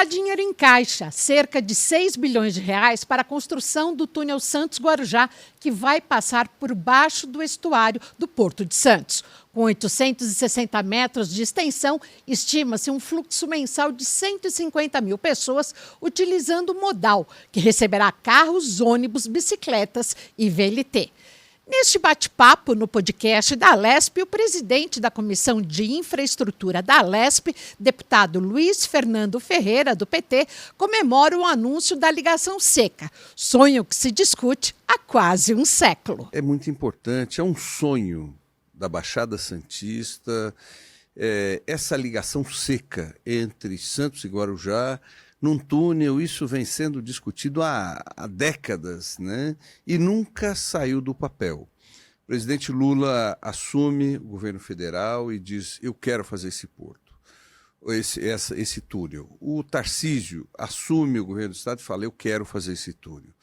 Há dinheiro em caixa, cerca de 6 bilhões de reais para a construção do túnel Santos-Guarujá, que vai passar por baixo do estuário do Porto de Santos. Com 860 metros de extensão, estima-se um fluxo mensal de 150 mil pessoas utilizando o modal, que receberá carros, ônibus, bicicletas e VLT. Neste bate-papo no podcast da Alesp, o presidente da Comissão de Infraestrutura da Alesp, deputado Luiz Fernando Ferreira, do PT, comemora o anúncio da ligação seca, sonho que se discute há quase um século. É muito importante, é um sonho da Baixada Santista, essa ligação seca entre Santos e Guarujá, num túnel. Isso vem sendo discutido há décadas, né? E nunca saiu do papel. O presidente Lula assume o governo federal e diz: eu quero fazer esse porto, esse túnel. O Tarcísio assume o governo do estado e fala: eu quero fazer esse túnel.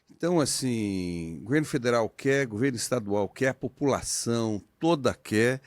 Então, assim, o governo federal quer, o governo estadual quer, a população toda quer.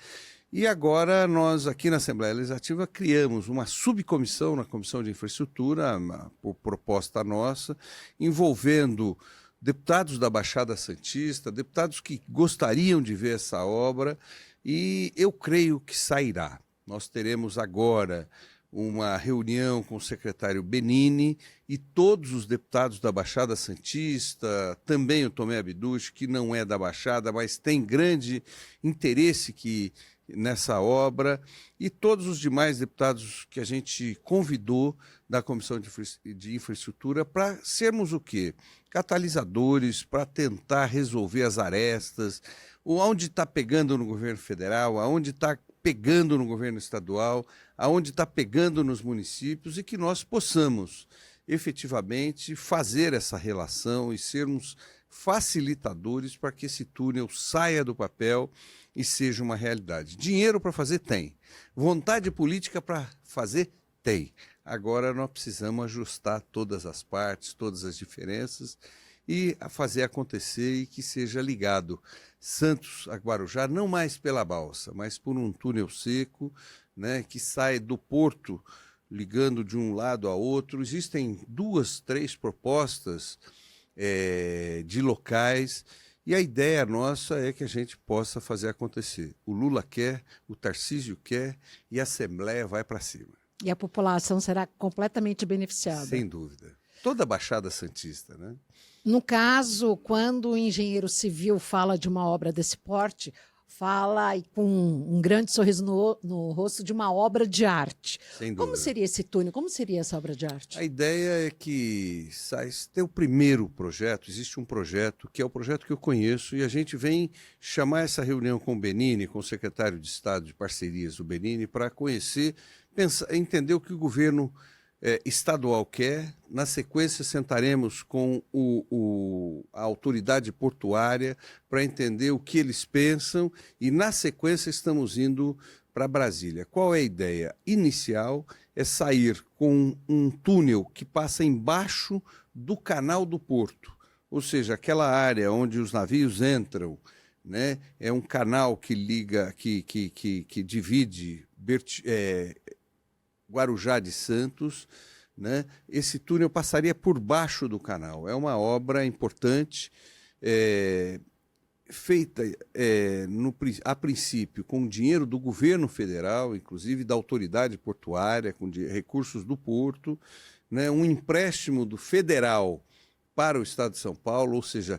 E agora nós, aqui na Assembleia Legislativa, criamos uma subcomissão na Comissão de Infraestrutura, por proposta nossa, envolvendo deputados da Baixada Santista, deputados que gostariam de ver essa obra, e eu creio que sairá. Nós teremos agora uma reunião com o secretário Benini e todos os deputados da Baixada Santista, também o Tomé Abduch, que não é da Baixada, mas tem grande interesse nessa obra, e todos os demais deputados que a gente convidou da Comissão de Infraestrutura para sermos o quê? Catalisadores para tentar resolver as arestas, onde está pegando no governo federal, aonde está pegando no governo estadual, aonde está pegando nos municípios, e que nós possamos efetivamente fazer essa relação e sermos facilitadores para que esse túnel saia do papel e seja uma realidade. Dinheiro para fazer tem, vontade política para fazer tem. Agora nós precisamos ajustar todas as partes, todas as diferenças e fazer acontecer, e que seja ligado Santos a Guarujá, não mais pela balsa, mas por um túnel seco, né, que sai do porto ligando de um lado a outro. Existem 2, 3 propostas de locais, e a ideia nossa é que a gente possa fazer acontecer. O Lula quer, o Tarcísio quer, e a Assembleia vai para cima. E a população será completamente beneficiada. Sem dúvida. Toda a Baixada Santista, né? No caso, quando o engenheiro civil fala de uma obra desse porte, fala com um grande sorriso no rosto de uma obra de arte. Sem dúvida. Como seria esse túnel? Como seria essa obra de arte? A ideia é que tem o primeiro projeto, existe um projeto que é o projeto que eu conheço, e a gente vem chamar essa reunião com o Benini, com o secretário de Estado de Parcerias, o Benini, para conhecer, entender o que o governo estadual quer. Na sequência, sentaremos com a autoridade portuária para entender o que eles pensam, e na sequência estamos indo para Brasília. Qual é a ideia? Inicial é sair com um túnel que passa embaixo do canal do porto, ou seja, aquela área onde os navios entram, né? É um canal que liga, que divide Guarujá de Santos, né? Esse túnel passaria por baixo do canal. É uma obra importante, feita a princípio com dinheiro do governo federal, inclusive da autoridade portuária, com recursos do porto, né? Um empréstimo do federal para o estado de São Paulo, ou seja,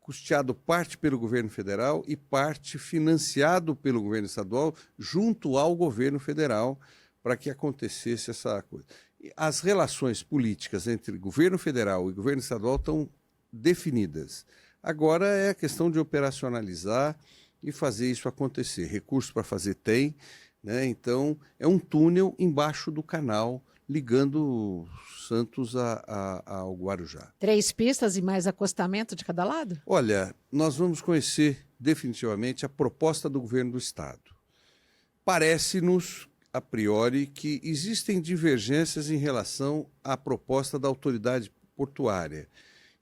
custeado parte pelo governo federal e parte financiado pelo governo estadual junto ao governo federal, para que acontecesse essa coisa. As relações políticas entre governo federal e governo estadual estão definidas. Agora é a questão de operacionalizar e fazer isso acontecer. Recursos para fazer tem, né? Então é um túnel embaixo do canal ligando Santos ao Guarujá. 3 pistas e mais acostamento de cada lado? Olha, nós vamos conhecer definitivamente a proposta do governo do estado. Parece-nos a priori que existem divergências em relação à proposta da autoridade portuária,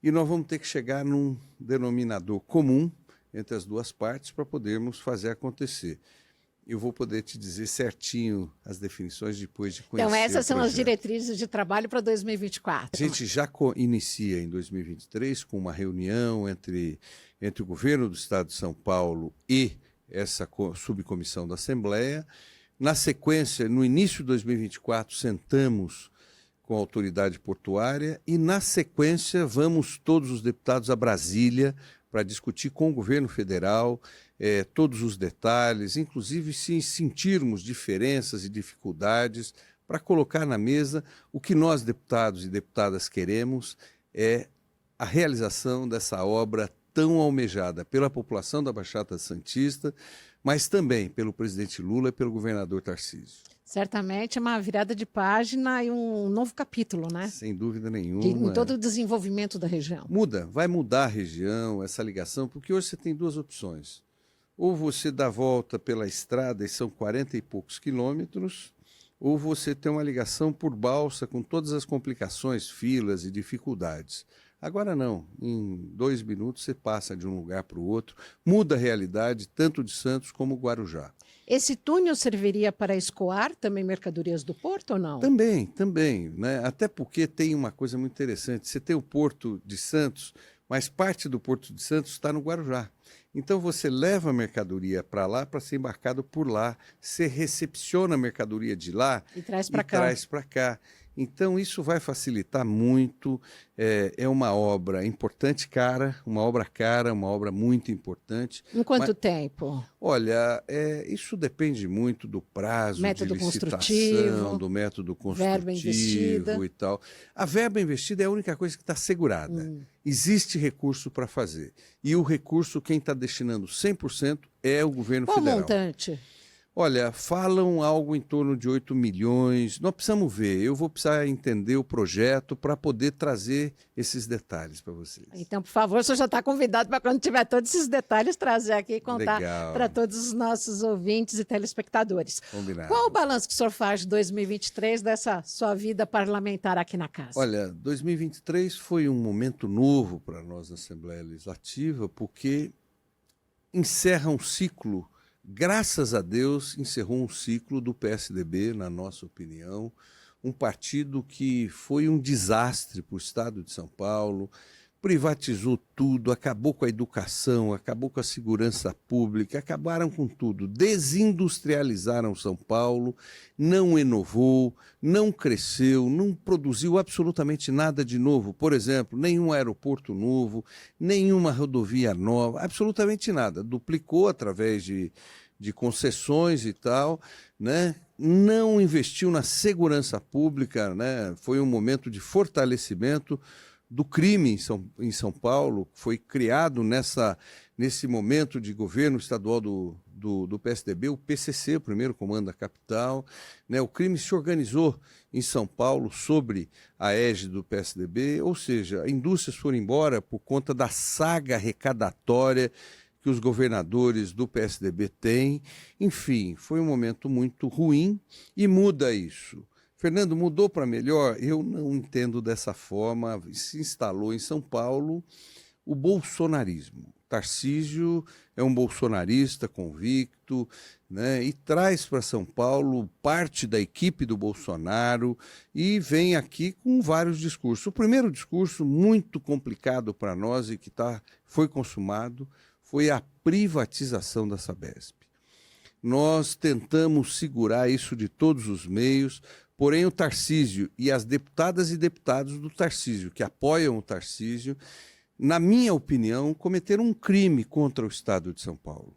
e nós vamos ter que chegar num denominador comum entre as duas partes para podermos fazer acontecer. eu vou poder te dizer certinho as definições depois de conhecer Então, essas o são as projeto. diretrizes de trabalho para 2024. A gente já inicia em 2023 com uma reunião entre o governo do Estado de São Paulo e essa subcomissão da Assembleia. Na sequência, no início de 2024, sentamos com a autoridade portuária e, na sequência, vamos todos os deputados a Brasília para discutir com o governo federal todos os detalhes, inclusive se sentirmos diferenças e dificuldades, para colocar na mesa o que nós, deputados e deputadas, queremos é a realização dessa obra tão almejada pela população da Baixada Santista, mas também pelo presidente Lula e pelo governador Tarcísio. Certamente é uma virada de página e um novo capítulo, né? Sem dúvida nenhuma. Em todo o desenvolvimento da região. Vai mudar a região, essa ligação, porque hoje você tem duas opções. Ou você dá volta pela estrada, e são 40 e poucos quilômetros, ou você tem uma ligação por balsa com todas as complicações, filas e dificuldades. Agora não, em 2 minutos você passa de um lugar para o outro, muda a realidade tanto de Santos como Guarujá. Esse túnel serviria para escoar também mercadorias do porto ou não? Também, né? Até porque tem uma coisa muito interessante, você tem o Porto de Santos, mas parte do Porto de Santos está no Guarujá. Então você leva a mercadoria para lá para ser embarcado por lá, você recepciona a mercadoria de lá e traz para cá. Então isso vai facilitar muito, é uma obra importante, uma obra muito importante. Em quanto tempo? Olha, isso depende muito do prazo método de licitação, construtivo, do método verba investida construtivo e tal. A verba investida é a única coisa que está segurada. Existe recurso para fazer. E o recurso, quem está destinando 100% é o governo federal. Qual montante? Olha, falam algo em torno de 8 milhões. Nós precisamos ver. Eu vou precisar entender o projeto para poder trazer esses detalhes para vocês. Então, por favor, o senhor já está convidado para, quando tiver todos esses detalhes, trazer aqui e contar para todos os nossos ouvintes e telespectadores. Combinado. Qual o balanço que o senhor faz de 2023 dessa sua vida parlamentar aqui na casa? Olha, 2023 foi um momento novo para nós na Assembleia Legislativa, porque encerra um ciclo. Graças a Deus, encerrou um ciclo do PSDB, na nossa opinião, um partido que foi um desastre para o Estado de São Paulo, privatizou tudo, acabou com a educação, acabou com a segurança pública, acabaram com tudo, desindustrializaram São Paulo, não inovou, não cresceu, não produziu absolutamente nada de novo. Por exemplo, nenhum aeroporto novo, nenhuma rodovia nova, absolutamente nada. Duplicou através de concessões e tal, né? Não investiu na segurança pública, né? Foi um momento de fortalecimento do crime em São Paulo, foi criado nesse momento de governo estadual do PSDB, o PCC, o primeiro comando da capital, né? O crime se organizou em São Paulo sobre a égide do PSDB, ou seja, indústrias foram embora por conta da saga arrecadatória que os governadores do PSDB têm. Enfim, foi um momento muito ruim e muda isso. Fernando, mudou para melhor? Eu não entendo dessa forma. Se instalou em São Paulo o bolsonarismo. Tarcísio é um bolsonarista convicto, né, e traz para São Paulo parte da equipe do Bolsonaro e vem aqui com vários discursos. O primeiro discurso, muito complicado para nós e que foi consumado, foi a privatização da Sabesp. Nós tentamos segurar isso de todos os meios, porém o Tarcísio e as deputadas e deputados do Tarcísio, que apoiam o Tarcísio, na minha opinião, cometeram um crime contra o Estado de São Paulo.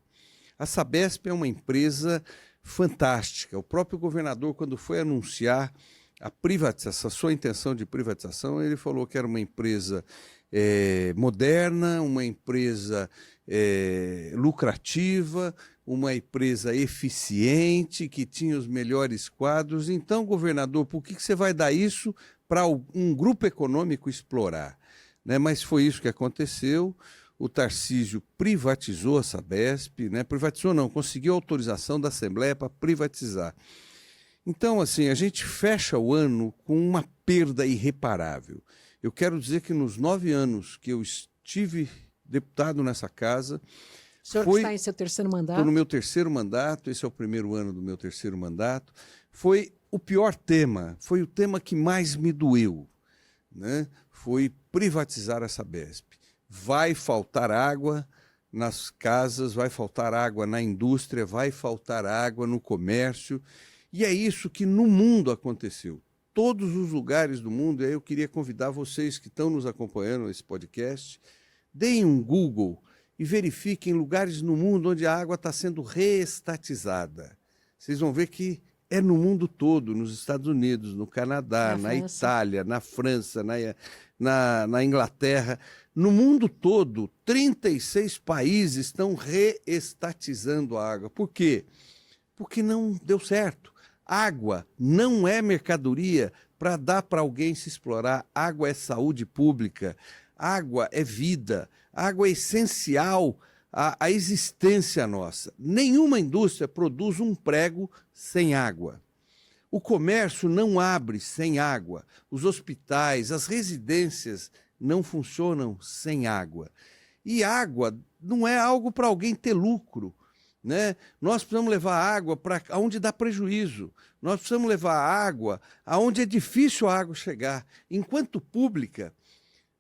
A Sabesp é uma empresa fantástica. O próprio governador, quando foi anunciar a privatização, a sua intenção de privatização, ele falou que era uma empresa moderna, uma empresa lucrativa, uma empresa eficiente, que tinha os melhores quadros. Então, governador, por que você vai dar isso para um grupo econômico explorar? Né? Mas foi isso que aconteceu. O Tarcísio privatizou a Sabesp, né? Privatizou não, conseguiu autorização da Assembleia para privatizar. Então, assim, a gente fecha o ano com uma perda irreparável. Eu quero dizer que nos 9 anos que eu estive deputado nessa casa, O senhor está em seu terceiro mandato? Estou no meu terceiro mandato, esse é o primeiro ano do meu terceiro mandato. Foi o pior tema, foi o tema que mais me doeu, né? Foi privatizar a Sabesp. Vai faltar água nas casas, vai faltar água na indústria, vai faltar água no comércio. E é isso que no mundo aconteceu. Todos os lugares do mundo, e aí eu queria convidar vocês que estão nos acompanhando nesse podcast, deem um Google e verifiquem lugares no mundo onde a água está sendo reestatizada. Vocês vão ver que é no mundo todo, nos Estados Unidos, no Canadá, na Itália, na França, na Inglaterra. No mundo todo, 36 países estão reestatizando a água. Por quê? Porque não deu certo. Água não é mercadoria para dar para alguém se explorar. Água é saúde pública. Água é vida. Água é essencial à existência nossa. Nenhuma indústria produz um prego sem água. O comércio não abre sem água. Os hospitais, as residências não funcionam sem água. E água não é algo para alguém ter lucro, né? Nós precisamos levar água para onde dá prejuízo. Nós precisamos levar água aonde é difícil a água chegar. Enquanto pública,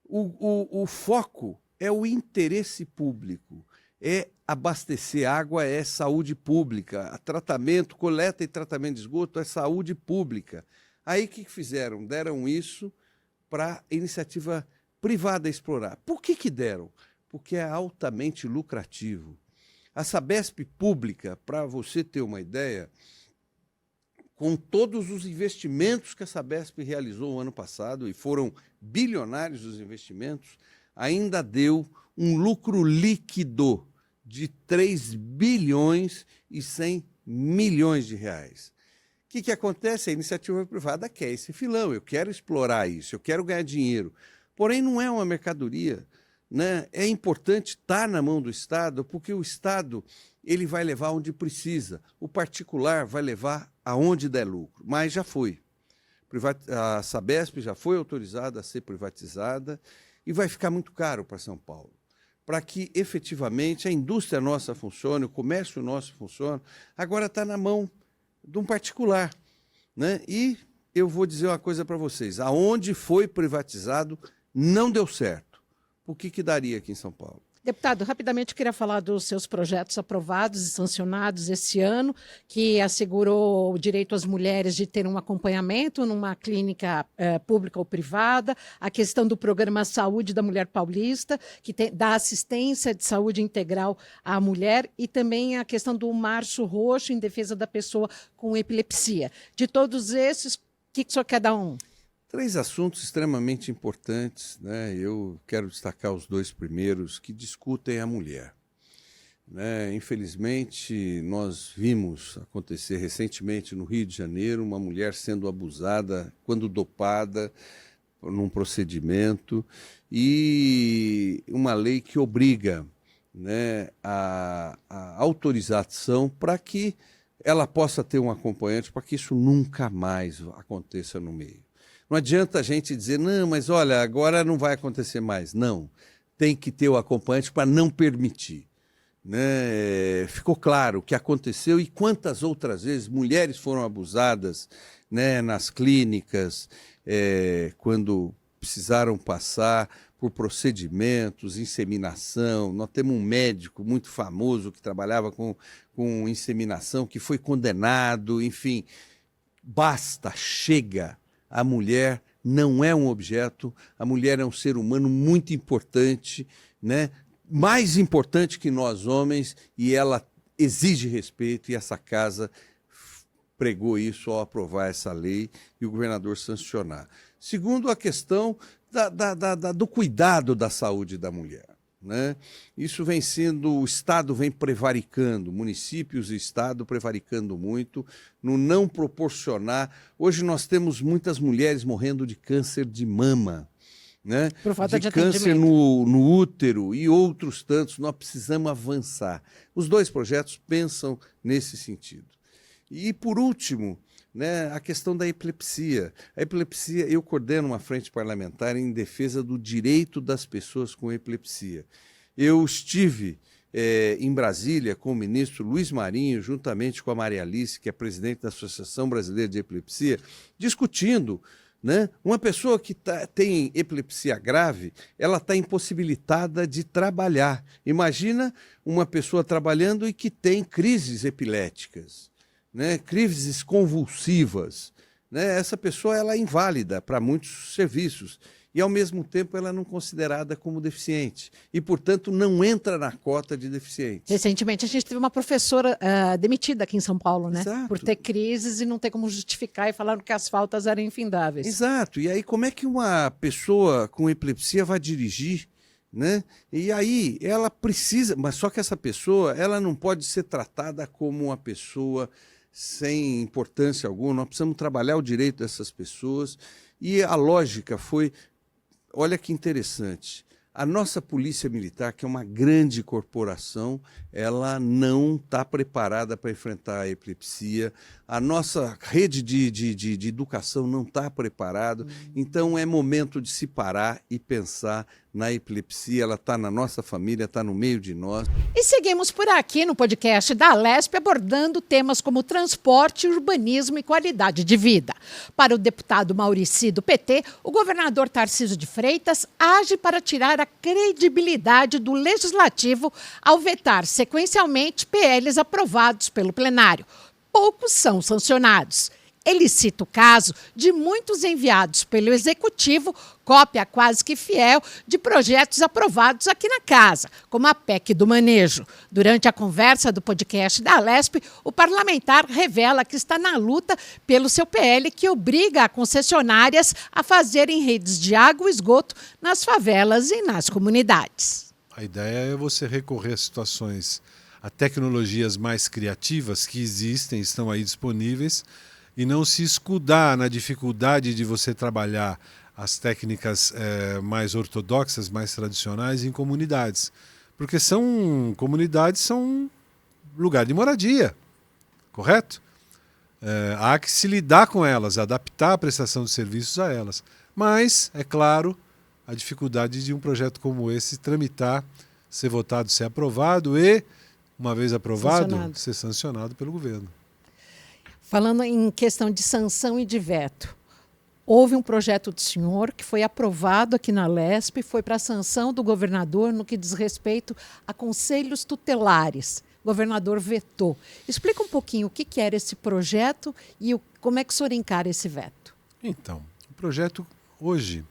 o foco é o interesse público. É abastecer água, é saúde pública. Tratamento, coleta e tratamento de esgoto é saúde pública. Aí o que fizeram? Deram isso para iniciativa privada explorar. Por que deram? Porque é altamente lucrativo. A Sabesp pública, para você ter uma ideia, com todos os investimentos que a Sabesp realizou o ano passado, e foram bilionários os investimentos, ainda deu um lucro líquido de 3 bilhões e 100 milhões de reais. O que acontece? A iniciativa privada quer esse filão, eu quero explorar isso, eu quero ganhar dinheiro. Porém, não é uma mercadoria, né? É importante estar na mão do Estado, porque o Estado ele vai levar onde precisa, o particular vai levar aonde der lucro, mas já foi. A Sabesp já foi autorizada a ser privatizada e vai ficar muito caro para São Paulo. Para que efetivamente a indústria nossa funcione, o comércio nosso funcione, agora está na mão de um particular, né? E eu vou dizer uma coisa para vocês, aonde foi privatizado não deu certo. O que daria aqui em São Paulo? Deputado, rapidamente eu queria falar dos seus projetos aprovados e sancionados esse ano, que assegurou o direito às mulheres de ter um acompanhamento numa clínica pública ou privada, a questão do programa Saúde da Mulher Paulista, que dá assistência de saúde integral à mulher, e também a questão do Março Roxo em defesa da pessoa com epilepsia. De todos esses, o que o senhor quer dar um? 3 assuntos extremamente importantes, né? Eu quero destacar os 2 primeiros que discutem a mulher, né? Infelizmente, nós vimos acontecer recentemente no Rio de Janeiro uma mulher sendo abusada quando dopada num procedimento e uma lei que obriga, né, a autorização para que ela possa ter um acompanhante, para que isso nunca mais aconteça no meio. Não adianta a gente dizer, não, mas olha, agora não vai acontecer mais. Não, tem que ter o acompanhante para não permitir, né? Ficou claro o que aconteceu e quantas outras vezes mulheres foram abusadas, né, nas clínicas, quando precisaram passar por procedimentos, inseminação. Nós temos um médico muito famoso que trabalhava com inseminação, que foi condenado, enfim. Basta, chega. A mulher não é um objeto, a mulher é um ser humano muito importante, né? Mais importante que nós homens, e ela exige respeito, e essa casa pregou isso ao aprovar essa lei e o governador sancionar. Segundo, a questão do cuidado da saúde da mulher, né? Isso vem sendo, o Estado vem prevaricando, municípios e Estado prevaricando muito no não proporcionar. Hoje nós temos muitas mulheres morrendo de câncer de mama, né? Por falta de câncer no útero e outros tantos. Nós precisamos avançar. Os 2 projetos pensam nesse sentido. E, por último, né, a questão da epilepsia. A epilepsia, eu coordeno uma frente parlamentar em defesa do direito das pessoas com epilepsia. Eu estive em Brasília com o ministro Luiz Marinho, juntamente com a Maria Alice, que é presidente da Associação Brasileira de Epilepsia, discutindo, né? Uma pessoa que tem epilepsia grave, ela está impossibilitada de trabalhar. Imagina uma pessoa trabalhando e que tem crises epiléticas, né? Crises convulsivas. Né? Essa pessoa ela é inválida para muitos serviços e, ao mesmo tempo, ela não é considerada como deficiente e, portanto, não entra na cota de deficientes. Recentemente, a gente teve uma professora demitida aqui em São Paulo, né? Exato. Por ter crises e não ter como justificar e falaram que as faltas eram infindáveis. Exato. E aí, como é que uma pessoa com epilepsia vai dirigir? Né? E aí, ela precisa... Mas só que essa pessoa ela não pode ser tratada como uma pessoa sem importância alguma. Nós precisamos trabalhar o direito dessas pessoas. E a lógica foi... Olha que interessante, a nossa Polícia Militar, que é uma grande corporação, ela não está preparada para enfrentar a epilepsia, a nossa rede de educação não está preparada, então é momento de se parar e pensar na epilepsia, ela está na nossa família, está no meio de nós. E seguimos por aqui no podcast da Alesp abordando temas como transporte, urbanismo e qualidade de vida. Para o deputado Maurici do PT, o governador Tarcísio de Freitas age para tirar a credibilidade do Legislativo ao vetar sequencialmente PLs aprovados pelo plenário. Poucos são sancionados. Ele cita o caso de muitos enviados pelo Executivo, cópia quase que fiel de projetos aprovados aqui na casa, como a PEC do manejo. Durante a conversa do podcast da Alesp, o parlamentar revela que está na luta pelo seu PL que obriga a concessionárias a fazerem redes de água e esgoto nas favelas e nas comunidades. A ideia é você recorrer a situações, a tecnologias mais criativas que existem, estão aí disponíveis, e não se escudar na dificuldade de você trabalhar as técnicas mais ortodoxas, mais tradicionais em comunidades. Porque comunidades são lugar de moradia, correto? Há que se lidar com elas, adaptar a prestação de serviços a elas. Mas, é claro, a dificuldade de um projeto como esse tramitar, ser votado, ser aprovado e, uma vez aprovado, ser sancionado pelo governo. Falando em questão de sanção e de veto, houve um projeto do senhor que foi aprovado aqui na Alesp, foi para a sanção do governador no que diz respeito a conselhos tutelares. O governador vetou. Explica um pouquinho o que era esse projeto e como é que o senhor encara esse veto. Então, o projeto, hoje,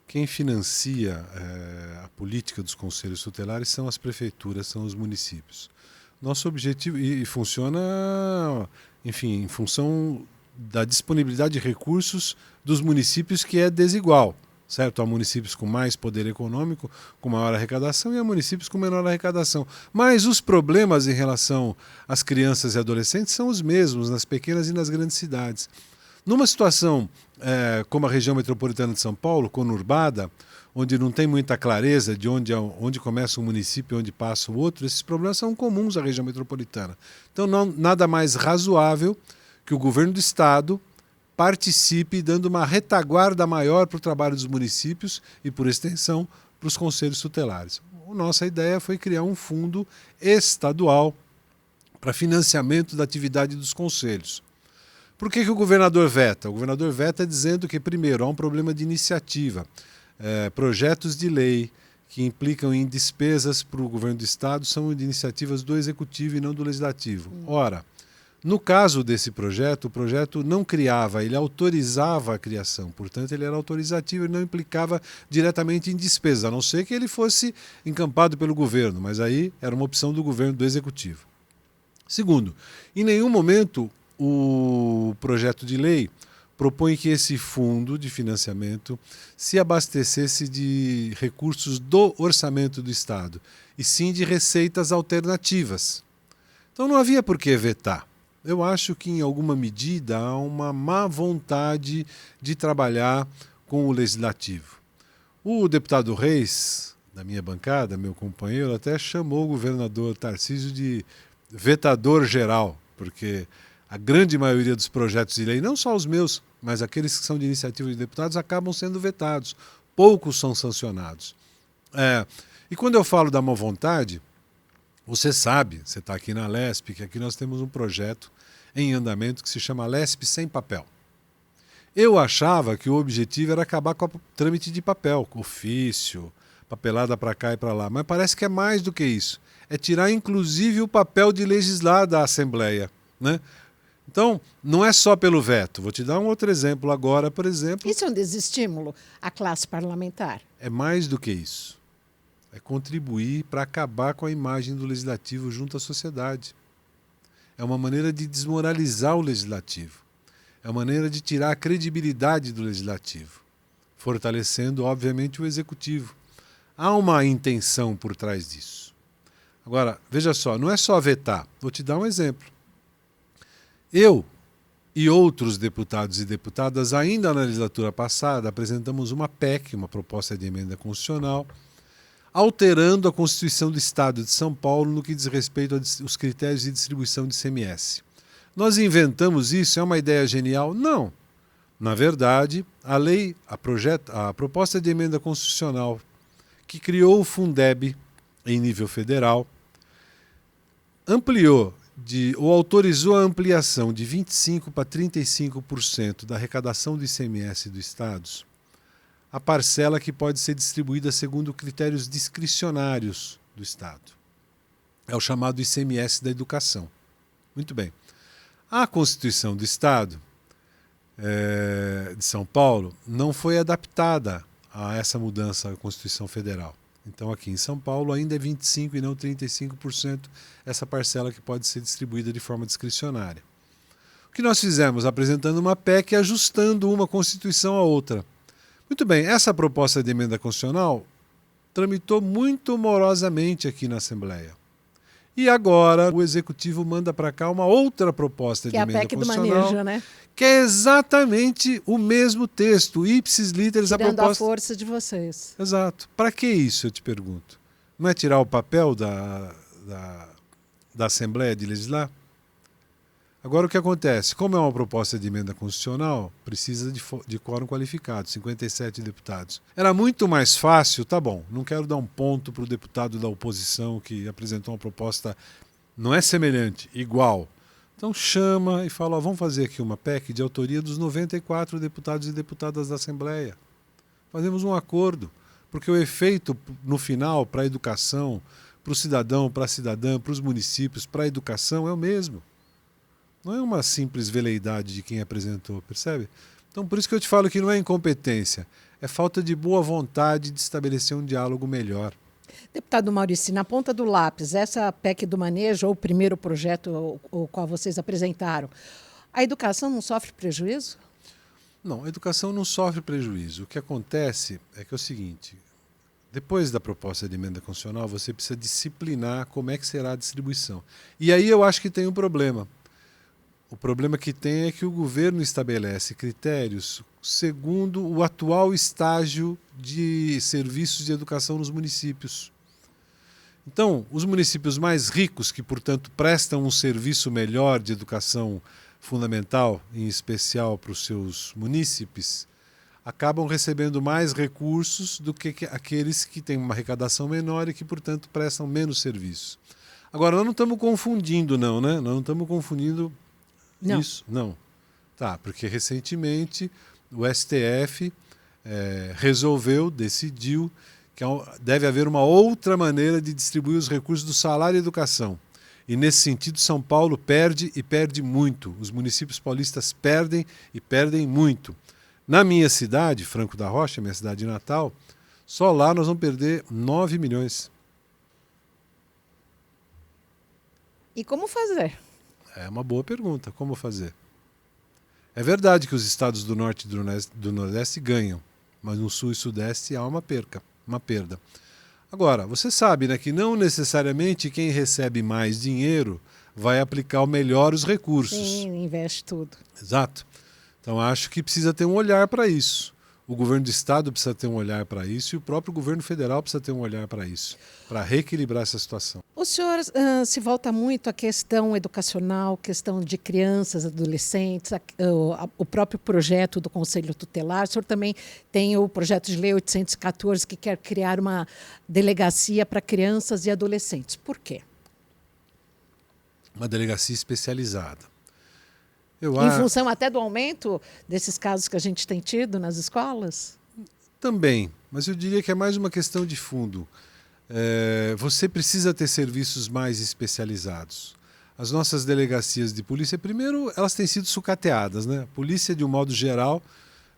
quem financia a política dos conselhos tutelares são as prefeituras, são os municípios. Nosso objetivo, e funciona, enfim, em função da disponibilidade de recursos dos municípios, que é desigual, certo? Há municípios com mais poder econômico, com maior arrecadação, e há municípios com menor arrecadação. Mas os problemas em relação às crianças e adolescentes são os mesmos nas pequenas e nas grandes cidades. Numa situação como a região metropolitana de São Paulo, conurbada, onde não tem muita clareza de onde começa um município e onde passa o outro, esses problemas são comuns à região metropolitana. Então, nada mais razoável que o governo do Estado participe dando uma retaguarda maior para o trabalho dos municípios e, por extensão, para os conselhos tutelares. Nossa ideia foi criar um fundo estadual para financiamento da atividade dos conselhos. Por que o governador veta? O governador veta dizendo que, primeiro, há um problema de iniciativa. Projetos de lei que implicam em despesas para o governo do Estado são de iniciativas do Executivo e não do Legislativo. Ora, no caso desse projeto, o projeto não criava, ele autorizava a criação. Portanto, ele era autorizativo e não implicava diretamente em despesas, a não ser que ele fosse encampado pelo governo, mas aí era uma opção do governo, do Executivo. Segundo, em nenhum momento o projeto de lei propõe que esse fundo de financiamento se abastecesse de recursos do orçamento do Estado, e sim de receitas alternativas. Então não havia por que vetar. Eu acho que, em alguma medida, há uma má vontade de trabalhar com o Legislativo. O deputado Reis, da minha bancada, meu companheiro, até chamou o governador Tarcísio de vetador geral, porque a grande maioria dos projetos de lei, não só os meus, mas aqueles que são de iniciativa de deputados, acabam sendo vetados. Poucos são sancionados. E quando eu falo da má vontade, Você sabe, você está aqui na Lesp, que aqui nós temos um projeto em andamento que se chama Lesp Sem Papel. Eu achava que o objetivo era acabar com o trâmite de papel, ofício, papelada para cá e para lá, mas parece que é mais do que isso. É tirar inclusive o papel de legislar da Assembleia, né? Então, não é só pelo veto. Vou te dar um outro exemplo agora, por exemplo. Isso é um desestímulo à classe parlamentar? É mais do que isso. É contribuir para acabar com a imagem do legislativo junto à sociedade. É uma maneira de desmoralizar o legislativo. É uma maneira de tirar a credibilidade do legislativo, fortalecendo, obviamente, o executivo. Há uma intenção por trás disso. Agora, veja só, não é só vetar. Vou te dar um exemplo. Eu e outros deputados e deputadas, ainda na legislatura passada, apresentamos uma PEC, uma proposta de emenda constitucional, alterando a Constituição do Estado de São Paulo no que diz respeito aos critérios de distribuição de ICMS. Nós inventamos isso? É uma ideia genial? Não. Na verdade, a proposta de emenda constitucional que criou o Fundeb em nível federal, ampliou ou autorizou a ampliação de 25% para 35% da arrecadação do ICMS dos estados, a parcela que pode ser distribuída segundo critérios discricionários do Estado. É o chamado ICMS da educação. Muito bem. A Constituição do Estado de São Paulo não foi adaptada a essa mudança à Constituição Federal. Então aqui em São Paulo ainda é 25% e não 35% essa parcela que pode ser distribuída de forma discricionária. O que nós fizemos? Apresentando uma PEC e ajustando uma Constituição à outra. Muito bem, essa proposta de emenda constitucional tramitou muito morosamente aqui na Assembleia. E agora o Executivo manda para cá uma outra proposta de emenda constitucional. Que é a PEC do manejo, né? Que é exatamente o mesmo texto, ipsis literis a proposta. Tirando a força de vocês. Exato. Para que isso, eu te pergunto? Não é tirar o papel da Assembleia de legislar? Agora o que acontece? Como é uma proposta de emenda constitucional, precisa de quórum qualificado, 57 deputados. Era muito mais fácil, tá bom, não quero dar um ponto para o deputado da oposição que apresentou uma proposta, não é semelhante, igual. Então chama e fala, ó, vamos fazer aqui uma PEC de autoria dos 94 deputados e deputadas da Assembleia. Fazemos um acordo, porque o efeito no final para a educação, para o cidadão, para a cidadã, para os municípios, para a educação é o mesmo. Não é uma simples veleidade de quem apresentou, percebe? Então por isso que eu te falo que não é incompetência, é falta de boa vontade de estabelecer um diálogo melhor. Deputado Maurício, na ponta do lápis, essa PEC do manejo, ou o primeiro projeto o qual vocês apresentaram, a educação não sofre prejuízo? Não, a educação não sofre prejuízo. O que acontece é que é o seguinte, depois da proposta de emenda constitucional, você precisa disciplinar como é que será a distribuição. E aí eu acho que tem um problema. O problema que tem é que o governo estabelece critérios segundo o atual estágio de serviços de educação nos municípios. Então, os municípios mais ricos, que, portanto, prestam um serviço melhor de educação fundamental, em especial para os seus munícipes, acabam recebendo mais recursos do que aqueles que têm uma arrecadação menor e que, portanto, prestam menos serviços. Agora, nós não estamos confundindo, não, né? Nós não estamos confundindo não. Isso. Não. Tá, porque recentemente o STF decidiu que deve haver uma outra maneira de distribuir os recursos do salário e educação. E nesse sentido, São Paulo perde e perde muito. Os municípios paulistas perdem e perdem muito. Na minha cidade, Franco da Rocha, minha cidade natal, só lá nós vamos perder 9 milhões. E como fazer? É uma boa pergunta. Como fazer? É verdade que os estados do Norte e do Nordeste ganham, mas no Sul e Sudeste há uma perda. Agora, você sabe, né, que não necessariamente quem recebe mais dinheiro vai aplicar melhor os recursos. Sim, investe tudo. Exato. Então acho que precisa ter um olhar para isso. O governo do estado precisa ter um olhar para isso e o próprio governo federal precisa ter um olhar para isso, para reequilibrar essa situação. O senhor se volta muito à questão educacional, questão de crianças, adolescentes, o próprio projeto do Conselho Tutelar. O senhor também tem o projeto de lei 814 que quer criar uma delegacia para crianças e adolescentes. Por quê? uma delegacia especializada. Em função até do aumento desses casos que a gente tem tido nas escolas? Também, mas eu diria que é mais uma questão de fundo. Você precisa ter serviços mais especializados. As nossas delegacias de polícia, primeiro, elas têm sido sucateadas, né? A polícia, de um modo geral,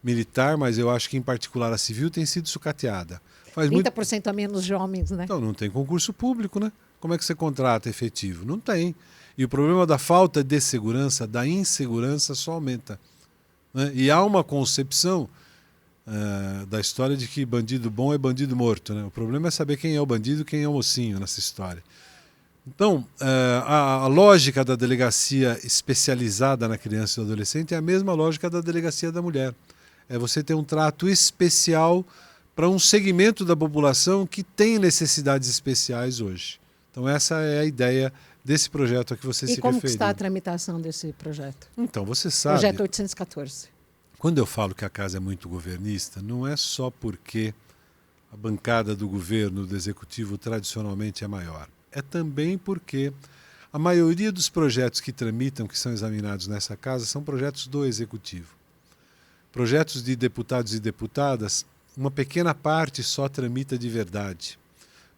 militar, mas eu acho que em particular a civil, tem sido sucateada. 30% a menos de homens, né? Então, não tem concurso público, né? Como é que você contrata efetivo? Não tem. E o problema da falta de segurança, da insegurança, só aumenta, né? E há uma concepção da história de que bandido bom é bandido morto, né? O problema é saber quem é o bandido e quem é o mocinho nessa história. Então, a lógica da delegacia especializada na criança e no adolescente é a mesma lógica da delegacia da mulher. É você ter um trato especial para um segmento da população que tem necessidades especiais hoje. Então, essa é a ideia desse projeto a que você se referiu. E como que está a tramitação desse projeto? Então, você sabe... Projeto 814. Quando eu falo que a casa é muito governista, não é só porque a bancada do governo, do executivo, tradicionalmente é maior. É também porque a maioria dos projetos que tramitam, que são examinados nessa casa, são projetos do executivo. Projetos de deputados e deputadas, uma pequena parte só tramita de verdade.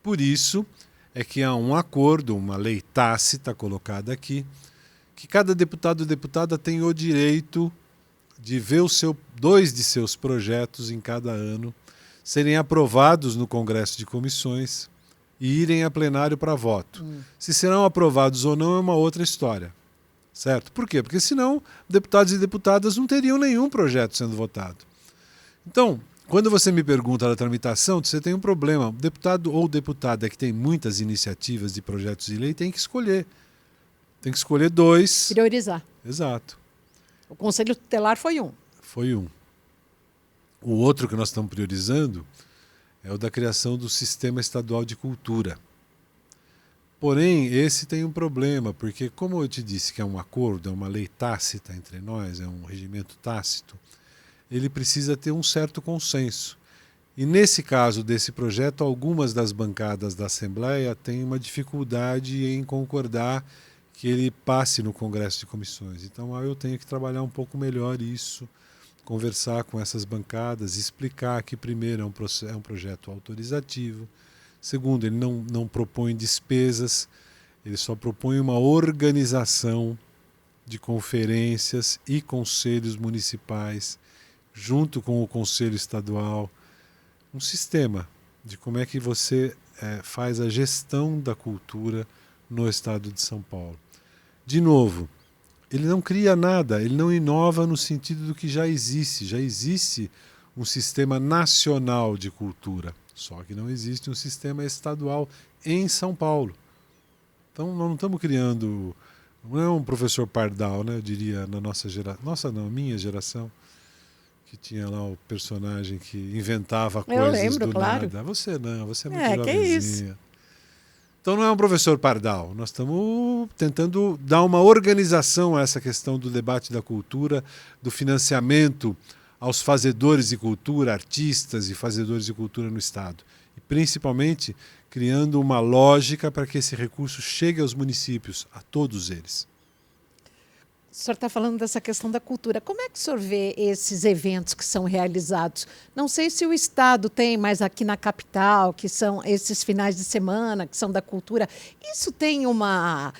Por isso é que há um acordo, uma lei tácita colocada aqui, que cada deputado e deputada tem o direito de ver dois de seus projetos em cada ano serem aprovados no Congresso de Comissões e irem a plenário para voto. Se serão aprovados ou não é uma outra história. Certo? Por quê? Porque senão deputados e deputadas não teriam nenhum projeto sendo votado. Então, quando você me pergunta da tramitação, você tem um problema. O deputado ou deputada que tem muitas iniciativas de projetos de lei tem que escolher. Tem que escolher dois. Priorizar. Exato. O Conselho Tutelar foi um. Foi um. O outro que nós estamos priorizando é o da criação do Sistema Estadual de Cultura. Porém, esse tem um problema, porque como eu te disse que é um acordo, é uma lei tácita entre nós, é um regimento tácito, ele precisa ter um certo consenso. E nesse caso desse projeto, algumas das bancadas da Assembleia têm uma dificuldade em concordar que ele passe no Congresso de Comissões. Então eu tenho que trabalhar um pouco melhor isso, conversar com essas bancadas, explicar que primeiro é um projeto autorizativo, segundo, ele não propõe despesas, ele só propõe uma organização de conferências e conselhos municipais, junto com o Conselho Estadual, um sistema de como é que você faz a gestão da cultura no estado de São Paulo. De novo, ele não cria nada, ele não inova no sentido do que já existe. Já existe um sistema nacional de cultura, só que não existe um sistema estadual em São Paulo. Então nós não estamos criando, não é um professor Pardal, né, eu diria, na nossa geração, minha geração, que tinha lá o personagem que inventava coisas do claro. nada. Você não, você é muito que jovenzinha. é isso. Então não é um professor Pardal, nós estamos tentando dar uma organização a essa questão do debate da cultura, do financiamento aos fazedores de cultura, artistas e fazedores de cultura no Estado. E principalmente criando uma lógica para que esse recurso chegue aos municípios, a todos eles. O senhor está falando dessa questão da cultura. Como é que o senhor vê esses eventos que são realizados? Não sei se o Estado tem, mas aqui na capital, que são esses finais de semana, que são da cultura, isso tem uma...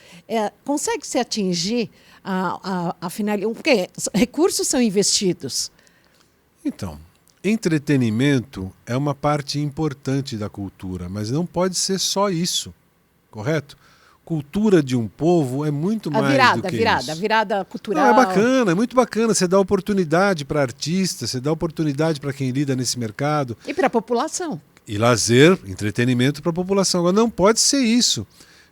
consegue-se atingir a finalidade? Porque recursos são investidos. Então, entretenimento é uma parte importante da cultura, mas não pode ser só isso, correto? Cultura de um povo é muito mais do que isso. A virada cultural. Não, é bacana, é muito bacana. Você dá oportunidade para artistas, você dá oportunidade para quem lida nesse mercado. E para a população. E lazer, entretenimento para a população. Agora, não pode ser isso.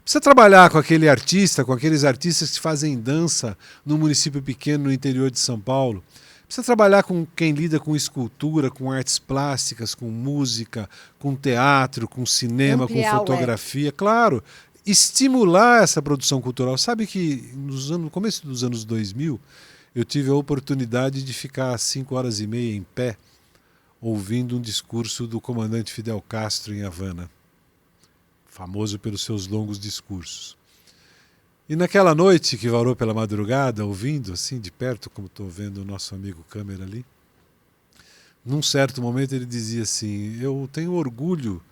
Precisa trabalhar com aquele artista, com aqueles artistas que fazem dança num município pequeno no interior de São Paulo. Precisa trabalhar com quem lida com escultura, com artes plásticas, com música, com teatro, com cinema, Ampliar com fotografia. Claro, estimular essa produção cultural. Sabe que no começo dos anos 2000, eu tive a oportunidade de ficar 5 horas e meia em pé, ouvindo um discurso do comandante Fidel Castro em Havana, famoso pelos seus longos discursos. E naquela noite que varou pela madrugada, ouvindo assim de perto, como estou vendo o nosso amigo câmera ali, num certo momento ele dizia assim: eu tenho orgulho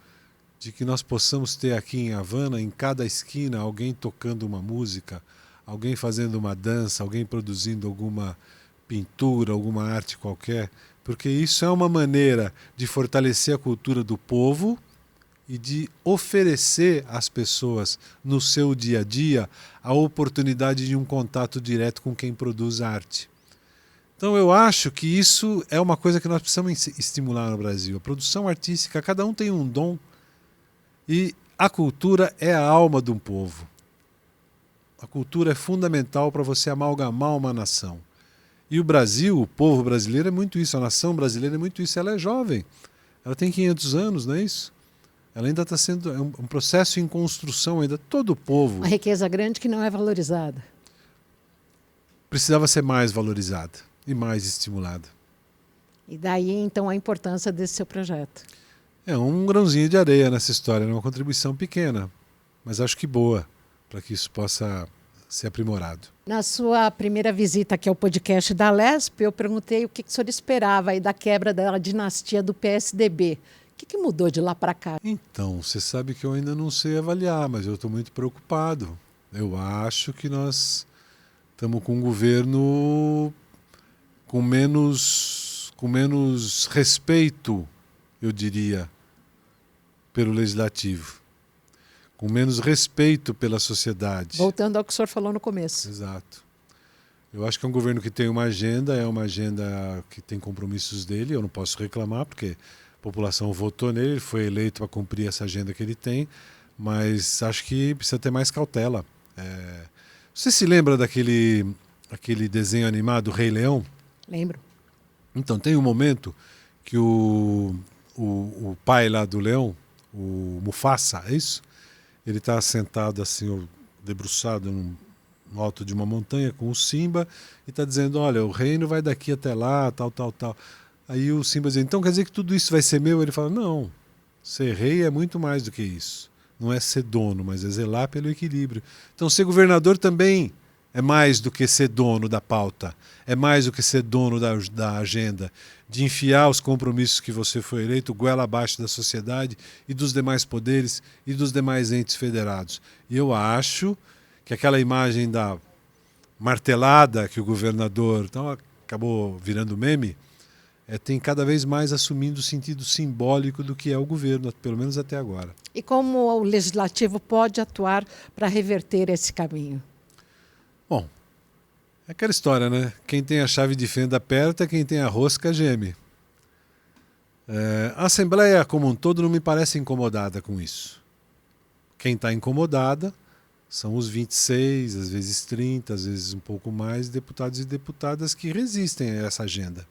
de que nós possamos ter aqui em Havana, em cada esquina, alguém tocando uma música, alguém fazendo uma dança, alguém produzindo alguma pintura, alguma arte qualquer, porque isso é uma maneira de fortalecer a cultura do povo e de oferecer às pessoas, no seu dia a dia, a oportunidade de um contato direto com quem produz arte. Então eu acho que isso é uma coisa que nós precisamos estimular no Brasil. A produção artística, cada um tem um dom, e a cultura é a alma de um povo. A cultura é fundamental para você amalgamar uma nação. E o Brasil, o povo brasileiro é muito isso, a nação brasileira é muito isso. Ela é jovem, ela tem 500 anos, não é isso? Ela ainda está sendo um processo em construção, ainda todo o povo. Uma riqueza grande que não é valorizada. Precisava ser mais valorizada e mais estimulada. E daí, então, a importância desse seu projeto. É um grãozinho de areia nessa história, é uma contribuição pequena, mas acho que boa, para que isso possa ser aprimorado. Na sua primeira visita aqui ao podcast da Lesp, eu perguntei o que o senhor esperava aí da quebra da dinastia do PSDB. O que mudou de lá para cá? Então, você sabe que eu ainda não sei avaliar, mas eu estou muito preocupado. Eu acho que nós estamos com um governo com menos respeito, eu diria, pelo legislativo, com menos respeito pela sociedade. Voltando ao que o senhor falou no começo. Exato. Eu acho que é um governo que tem uma agenda, é uma agenda que tem compromissos dele, eu não posso reclamar, porque a população votou nele, ele foi eleito para cumprir essa agenda que ele tem, mas acho que precisa ter mais cautela. Você se lembra daquele desenho animado Rei Leão? Lembro. Então, tem um momento que o pai lá do leão, o Mufasa, é isso? Ele está sentado assim, debruçado no alto de uma montanha com o Simba e está dizendo: olha, o reino vai daqui até lá, tal, tal, tal. Aí o Simba diz: então quer dizer que tudo isso vai ser meu? Ele fala: não, ser rei é muito mais do que isso. Não é ser dono, mas é zelar pelo equilíbrio. Então ser governador também é mais do que ser dono da pauta, é mais do que ser dono da agenda, de enfiar os compromissos que você foi eleito goela abaixo da sociedade e dos demais poderes e dos demais entes federados. E eu acho que aquela imagem da martelada que o governador acabou virando meme, tem cada vez mais assumindo o sentido simbólico do que é o governo, pelo menos até agora. E como o legislativo pode atuar para reverter esse caminho? Bom, é aquela história, né? Quem tem a chave de fenda aperta, quem tem a rosca geme. A Assembleia como um todo não me parece incomodada com isso. Quem está incomodada são os 26, às vezes 30, às vezes um pouco mais, deputados e deputadas que resistem a essa agenda.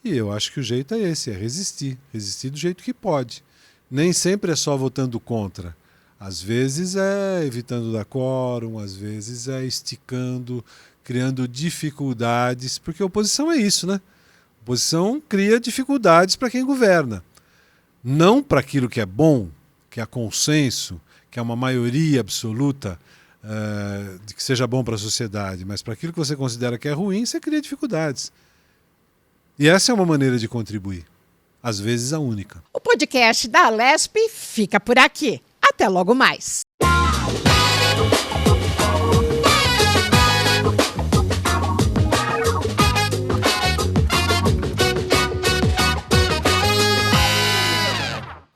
E eu acho que o jeito é esse, é resistir. Resistir do jeito que pode. Nem sempre é só votando contra. Às vezes é evitando dar quórum, às vezes é esticando, criando dificuldades, porque a oposição é isso, né? A oposição cria dificuldades para quem governa. Não para aquilo que é bom, que é consenso, que é uma maioria absoluta de que seja bom para a sociedade, mas para aquilo que você considera que é ruim, você cria dificuldades. E essa é uma maneira de contribuir, às vezes a única. O podcast da Lesp fica por aqui. Até logo mais.